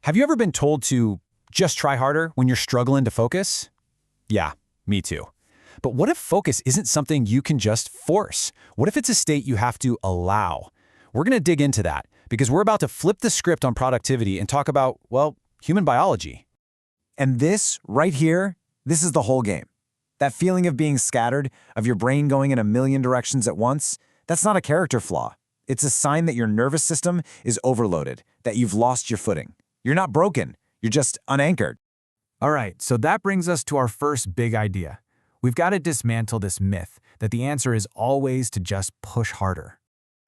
Have you ever been told to just try harder when you're struggling to focus? Yeah, me too. But what if focus isn't something you can just force? What if it's a state you have to allow? We're going to dig into that because we're about to flip the script on productivity and talk about, well, human biology. And this, right here, this is the whole game. That feeling of being scattered, of your brain going in a million directions at once, that's not a character flaw. It's a sign that your nervous system is overloaded, that you've lost your footing. You're not broken, you're just unanchored. All right, so that brings us to our first big idea. We've got to dismantle this myth that the answer is always to just push harder.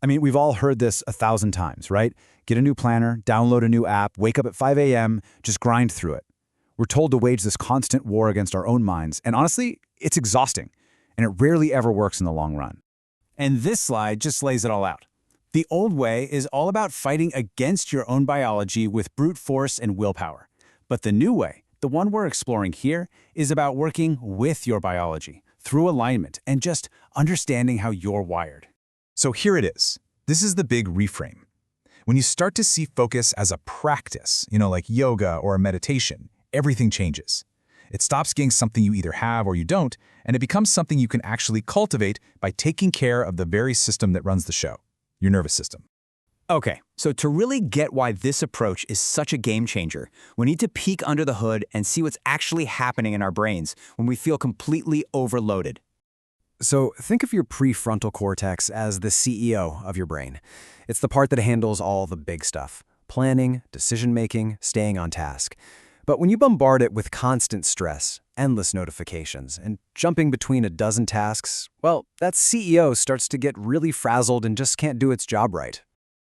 I mean, we've all heard this 1,000 times, right? Get a new planner, download a new app, wake up at 5 a.m., just grind through it. We're told to wage this constant war against our own minds, and honestly, it's exhausting, and it rarely ever works in the long run. And this slide just lays it all out. The old way is all about fighting against your own biology with brute force and willpower. But the new way, the one we're exploring here, is about working with your biology, through alignment, and just understanding how you're wired. So here it is. This is the big reframe. When you start to see focus as a practice, like yoga or a meditation, everything changes. It stops being something you either have or you don't, and it becomes something you can actually cultivate by taking care of the very system that runs the show, your nervous system. Okay, so to really get why this approach is such a game changer, we need to peek under the hood and see what's actually happening in our brains when we feel completely overloaded. So think of your prefrontal cortex as the CEO of your brain. It's the part that handles all the big stuff: planning, decision-making, staying on task. But when you bombard it with constant stress, endless notifications, and jumping between a dozen tasks, well, that CEO starts to get really frazzled and just can't do its job right.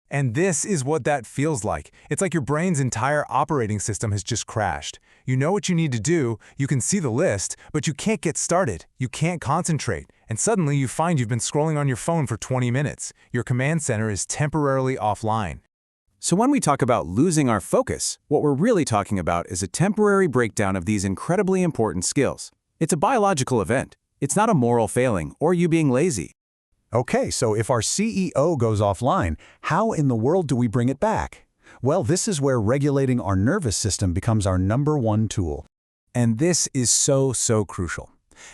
And this is what that feels like. It's like your brain's entire operating system has just crashed. You know what you need to do, you can see the list, but you can't get started. You can't concentrate. And suddenly you find you've been scrolling on your phone for 20 minutes. Your command center is temporarily offline. So when we talk about losing our focus, what we're really talking about is a temporary breakdown of these incredibly important skills. It's a biological event. It's not a moral failing or you being lazy. Okay, so if our CEO goes offline, how in the world do we bring it back? Well, this is where regulating our nervous system becomes our #1 tool. And this is so crucial.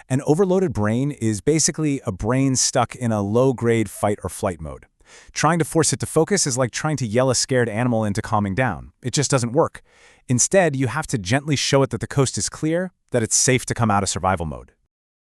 An overloaded brain is basically a brain stuck in a low-grade fight or flight mode. Trying to force it to focus is like trying to yell a scared animal into calming down. It just doesn't work. Instead, you have to gently show it that the coast is clear, that it's safe to come out of survival mode.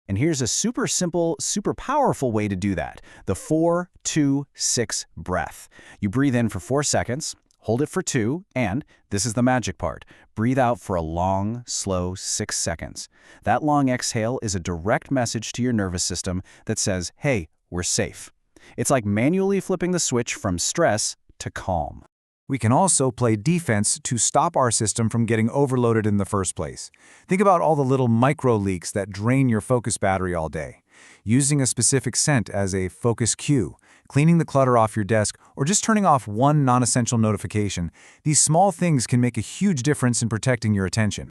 And here's a super simple, super powerful way to do that. The 4-2-6 breath. You breathe in for 4 seconds, hold it for 2, and, this is the magic part, breathe out for a long, slow 6 seconds. That long exhale is a direct message to your nervous system that says, hey, we're safe. It's like manually flipping the switch from stress to calm. We can also play defense to stop our system from getting overloaded in the first place. Think about all the little micro leaks that drain your focus battery all day. Using a specific scent as a focus cue, cleaning the clutter off your desk, or just turning off one non-essential notification, these small things can make a huge difference in protecting your attention.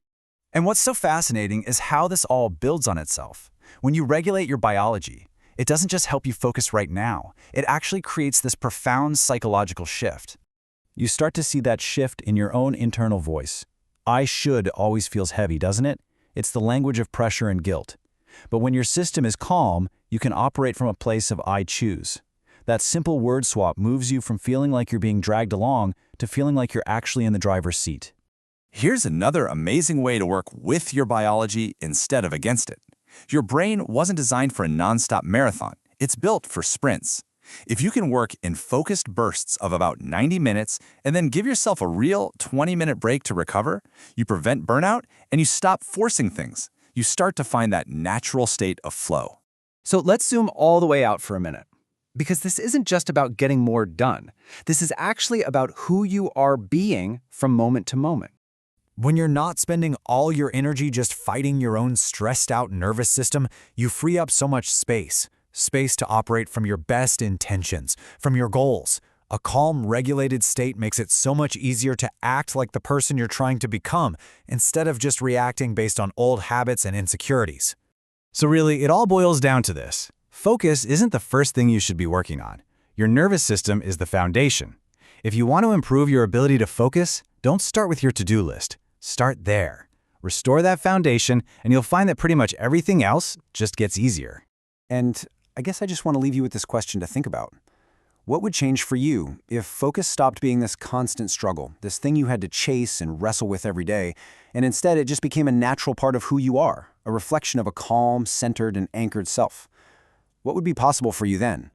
And what's so fascinating is how this all builds on itself. When you regulate your biology, it doesn't just help you focus right now. It actually creates this profound psychological shift. You start to see that shift in your own internal voice. I should always feels heavy, doesn't it? It's the language of pressure and guilt. But when your system is calm, you can operate from a place of I choose. That simple word swap moves you from feeling like you're being dragged along to feeling like you're actually in the driver's seat. Here's another amazing way to work with your biology instead of against it. Your brain wasn't designed for a nonstop marathon. It's built for sprints. If you can work in focused bursts of about 90 minutes and then give yourself a real 20-minute break to recover, you prevent burnout and you stop forcing things. You start to find that natural state of flow. So let's zoom all the way out for a minute. Because this isn't just about getting more done. This is actually about who you are being from moment to moment. When you're not spending all your energy just fighting your own stressed-out nervous system, you free up so much space. Space to operate from your best intentions, from your goals. A calm, regulated state makes it so much easier to act like the person you're trying to become, instead of just reacting based on old habits and insecurities. So really, it all boils down to this. Focus isn't the first thing you should be working on. Your nervous system is the foundation. If you want to improve your ability to focus, Don't start with your to-do list. Start there. Restore that foundation, and you'll find that pretty much everything else just gets easier. And I guess I just want to leave you with this question to think about. What would change for you if focus stopped being this constant struggle, this thing you had to chase and wrestle with every day, and instead it just became a natural part of who you are, a reflection of a calm, centered, and anchored self? What would be possible for you then?